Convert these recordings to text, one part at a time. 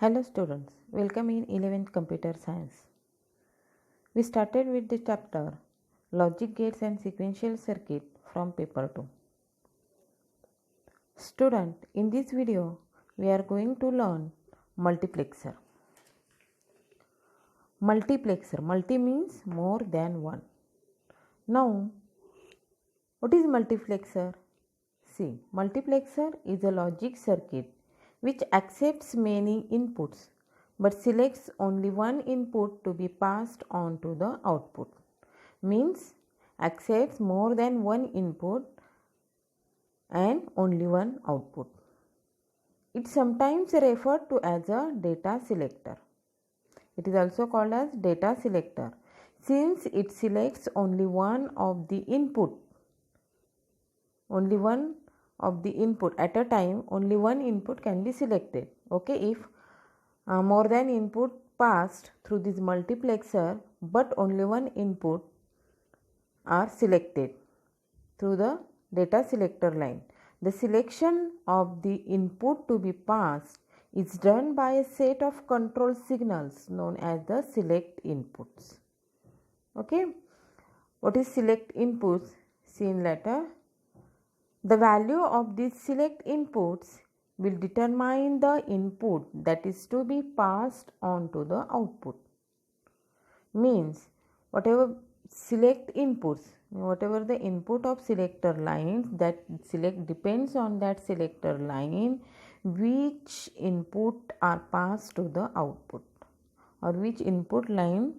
Hello students, welcome in 11th Computer Science. We started with the chapter Logic Gates and Sequential Circuit from paper 2. Student, in this video we are going to learn multiplexer. Multiplexer, multi means more than one. Now, what is multiplexer? See, multiplexer is a logic circuit which accepts many inputs but selects only one input to be passed on to the output. Means accepts more than one input and only one output. It is sometimes referred to as a data selector. It is also called as data selector since it selects only one of the input. Only one of the input at a time, only one input can be selected. Okay, if more than input passed through this multiplexer but only one input are selected through the data selector line. The selection of the input to be passed is done by a set of control signals known as the select inputs. Okay, what is select inputs? See in letter. The value of these select inputs will determine the input that is to be passed on to the output. Means whatever select inputs, whatever the input of selector lines, that select depends on that selector line which input are passed to the output or which input line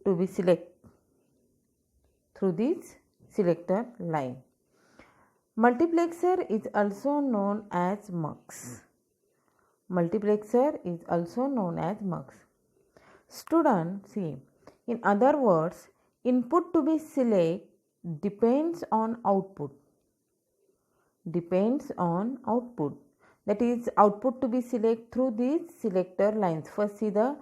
to be select through this selector line. Multiplexer is also known as mux. Multiplexer is also known as mux. Student, see, in other words, input to be select depends on output. Depends on output. That is, output to be select through these selector lines. First see the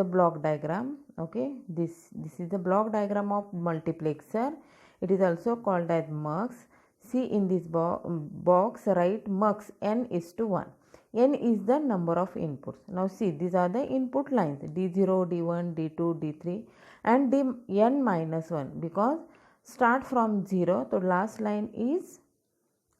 block diagram. Okay, this is the block diagram of multiplexer. It is also called as mux. See in this box write mux n:1. N is the number of inputs. Now see, these are the input lines D0, D1, D2, D3 and n-1 because start from 0 to last line is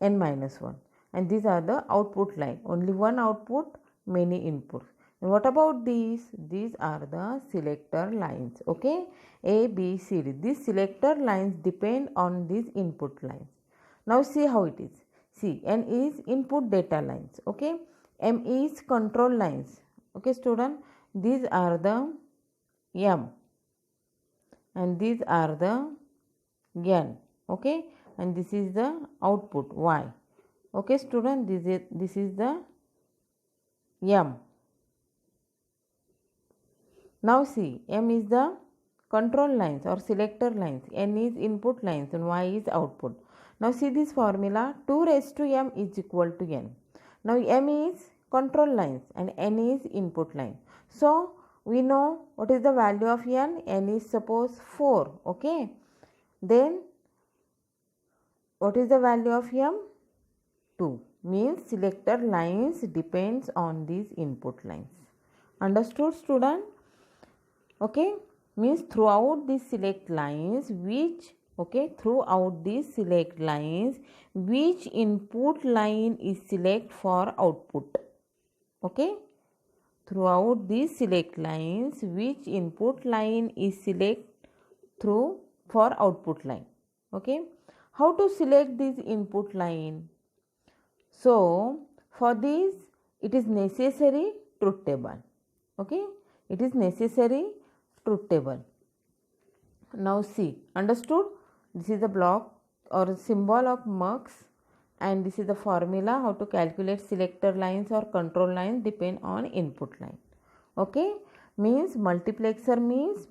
n-1 and these are the output line. Only one output, many inputs. And what about these? These are the selector lines. Okay, A, B, C, D. These selector lines depend on these input lines. Now see how it is. See, N is input data lines. Okay, M is control lines. Okay, student, these are the M and these are the N. Okay, and this is the output Y. Okay, student, this is the M. Now see, M is the control lines or selector lines, N is input lines and Y is output. Now see this formula, 2 raised to M is equal to N. Now M is control lines and N is input line. So we know what is the value of N. N is suppose 4. Okay. Then what is the value of M? 2. Means selector lines depends on these input lines. Understood, student? Okay, means throughout these select lines which input line is select for output. Okay, throughout these select lines which input line is select through for output line. Okay, how to select this input line? So for this it is necessary truth table. Okay, it is necessary truth table. Now see, understood? This is the block or symbol of mux and this is the formula how to calculate selector lines or control lines depend on input line. Okay, means multiplexer means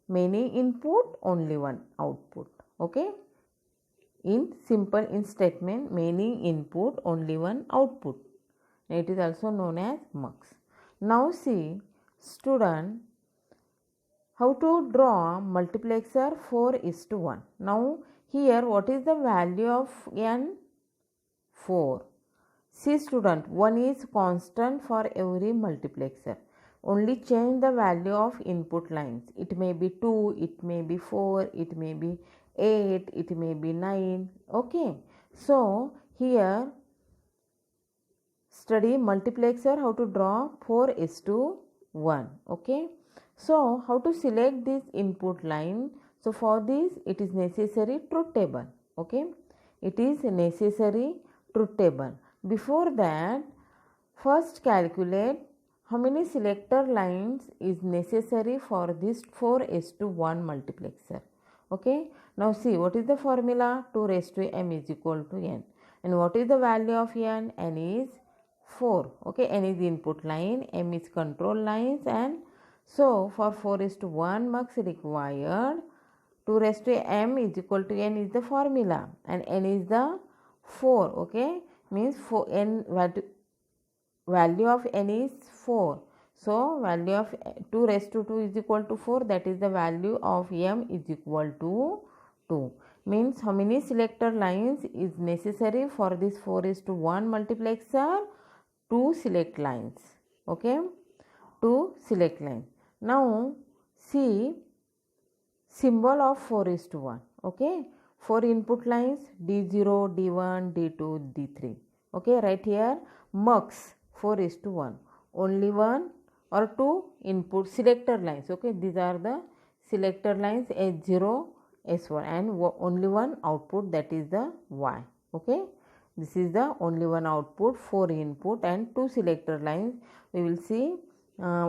many input, only one output. Okay, in simple in statement, many input, only one output. It is also known as mux. Now see, student, how to draw multiplexer 4:1. Now here what is the value of N? 4. See student, 1 is constant for every multiplexer. Only change the value of input lines. It may be 2, it may be 4, it may be 8, it may be 9. Okay. So here study multiplexer, how to draw 4:1. Okay. So how to select this input line? So for this it is necessary truth table. Okay. It is necessary truth table. Before that, first calculate how many selector lines is necessary for this 4:1 multiplexer. Okay. Now see, what is the formula? 2 raised to m is equal to n. And what is the value of n? N is 4. Okay. N is input line, m is control lines, and so for 4:1 mux required, 2 raised to m is equal to n is the formula, and n is the 4. Okay. Means 4 n value of n is 4. So value of 2 raised to 2 is equal to 4, that is the value of m is equal to 2. Means how many selector lines is necessary for this 4:1 multiplexer? 2 select lines. Okay, 2 select lines. Now see symbol of 4:1. Okay, 4 input lines D0, D1, D2, D3. Okay, right here mux 4:1. Only one or two input selector lines. Okay, these are the selector lines S0, S1, and only one output, that is the Y. Okay, this is the only one output, 4 input and 2 selector lines. We will see,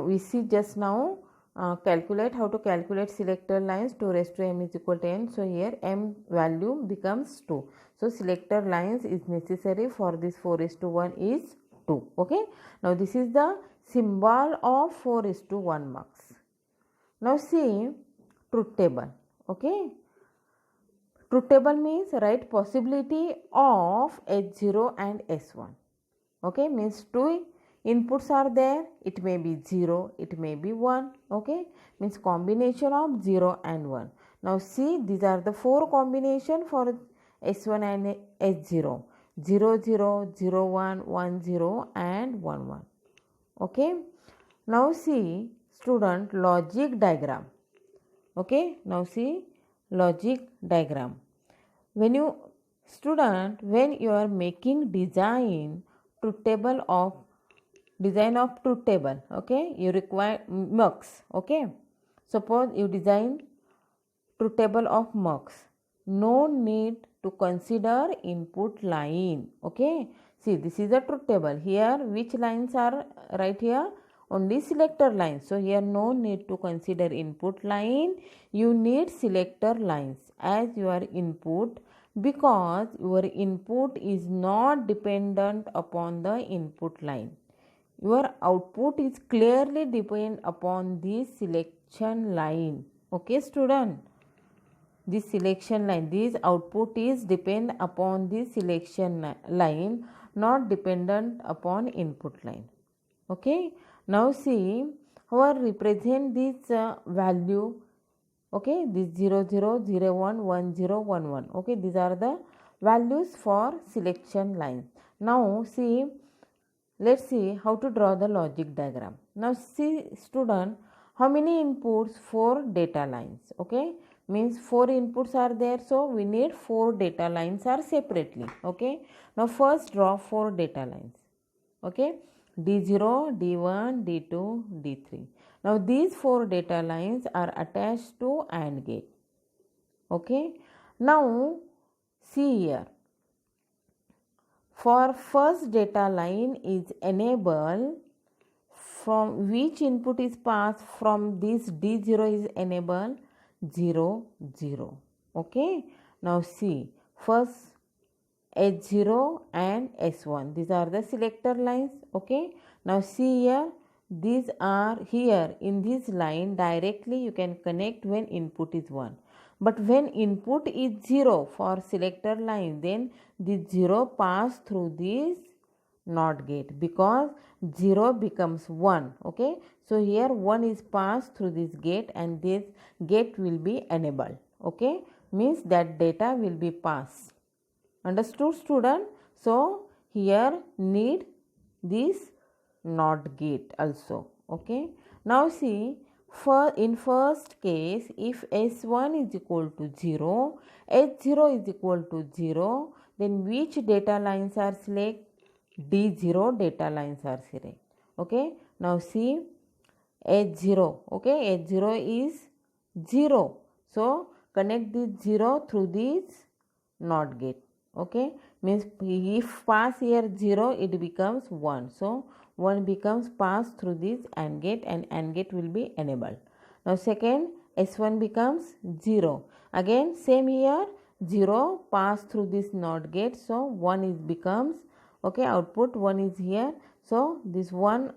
we see just now. Calculate how to calculate selector lines. 2 raised to m is equal to n. So here m value becomes 2. So selector lines is necessary for this 4:1 is 2. Okay. Now this is the symbol of 4:1 mux. Now see truth table. Okay. Truth table means write possibility of S0 and S1. Okay. Means 2 inputs are there, it may be 0, it may be 1. Okay, means combination of 0 and 1. Now see, these are the 4 combination for S1 and S0: 0 0, 0 1, 1 0 and 1 1. Okay, now see student logic diagram. Okay, now see logic diagram. When you student, when you are making design truth table of truth table, okay, you require mux. Okay, suppose you design truth table of mux, no need to consider input line. Okay, see, this is a truth table. Here which lines are right here? Only selector lines. So here no need to consider input line, you need selector lines as your input, because your input is not dependent upon the input line. Your output is clearly depend upon this selection line. Okay student, this selection line, this output is depend upon this selection line, not dependent upon input line. Okay, now see how I represent this value. Okay, this 0 0, 0 1, 1 0, 1 1. Okay, these are the values for selection line. Now see, let's see how to draw the logic diagram. Now see student, how many inputs? 4 data lines. Okay, means 4 inputs are there, so we need 4 data lines are separately. Okay, now first draw 4 data lines. Okay, D0, D1, D2, D3. Now these 4 data lines are attached to AND gate. Okay, now see here, for first data line is enable, from which input is passed? From this D0 is enable 0 0. Okay, now see, first S0 and S1, these are the selector lines. Okay, now see here, these are here in this line directly you can connect when input is 1. But when input is 0 for selector line, then this 0 pass through this NOT gate, because 0 becomes 1. Okay, so here 1 is passed through this gate and this gate will be enabled. Okay, means that data will be passed. Understood student? So here need this NOT gate also. Okay. Now see, in first case, if S1 is equal to 0, H0 is equal to 0, then which data lines are select? D0 data lines are select. Okay. Now see, H0. Okay. H0 is 0. So connect this 0 through this NOT gate. Okay, means if pass here 0, it becomes 1. So 1 becomes passed through this AND gate, and AND gate will be enabled. Now second, S1 becomes 0. Again same here, 0 pass through this NOT gate. So 1 is becomes, okay, output 1 is here. So this 1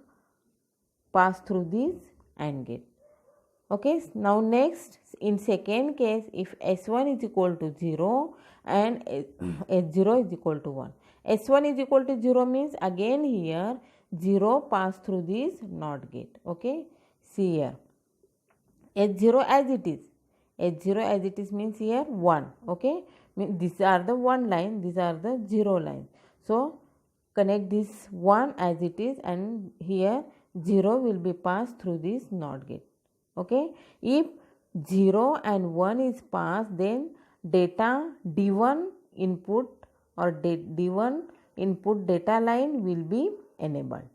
pass through this AND gate. Okay, now next, in second case, if S1 is equal to 0 and S0 is equal to 1. S1 is equal to 0 means again here 0 pass through this NOT gate. Okay, see here, H0 as it is. H0 as it is means here 1. Okay, these are the 1 line, these are the 0 line. So connect this 1 as it is, and here 0 will be passed through this NOT gate. Okay, if 0 and 1 is passed, then data D1 input or D1 input data line will be enabled,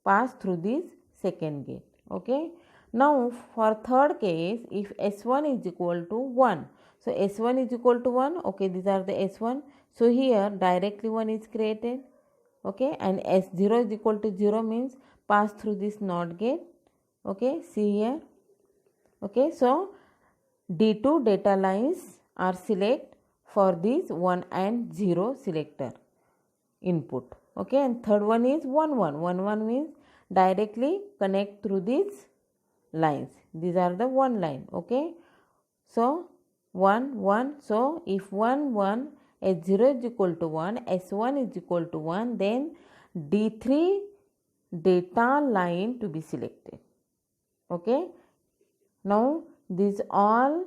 passed through this second gate. Okay, now for third case, if S1 is equal to 1, so S1 is equal to 1. Okay, these are the S1. So here directly 1 is created. Okay, and S0 is equal to 0 means pass through this NOT gate. Okay, see here. Okay, so D2 data lines are select for this 1 and 0 selector input. Okay, and third one is 1 1. 1 1 means directly connect through these lines. These are the 1 line. Okay, so 1 1. So if 1 1, S0 is equal to 1, S1 is equal to 1, then D3 data line to be selected. Okay, now these all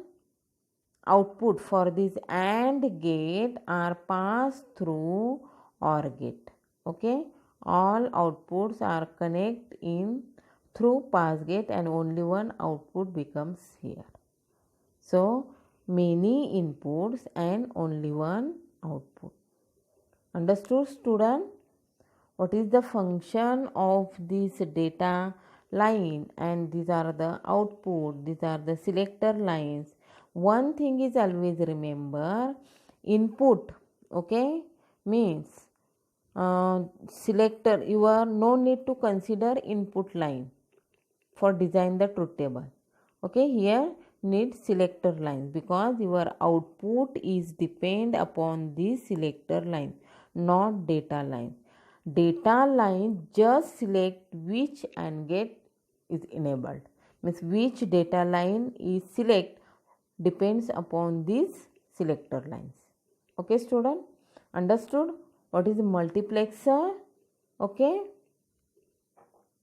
output for this AND gate are passed through OR gate. Okay, all outputs are connect in through pass gate, and only one output becomes here. So many inputs and only one output. Understood, student? What is the function of this data line? And these are the output, these are the selector lines. One thing is always remember, input, okay, means selector, you are no need to consider input line for design the truth table. Okay, here need selector lines, because your output is depend upon this selector line, not data line. Data line just select which AND gate is enabled, means which data line is select depends upon these selector lines. Okay, student, understood what is multiplexer? Okay,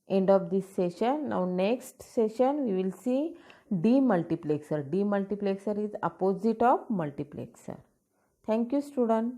end of this session. Now next session we will see demultiplexer. Demultiplexer is opposite of multiplexer. Thank you, student.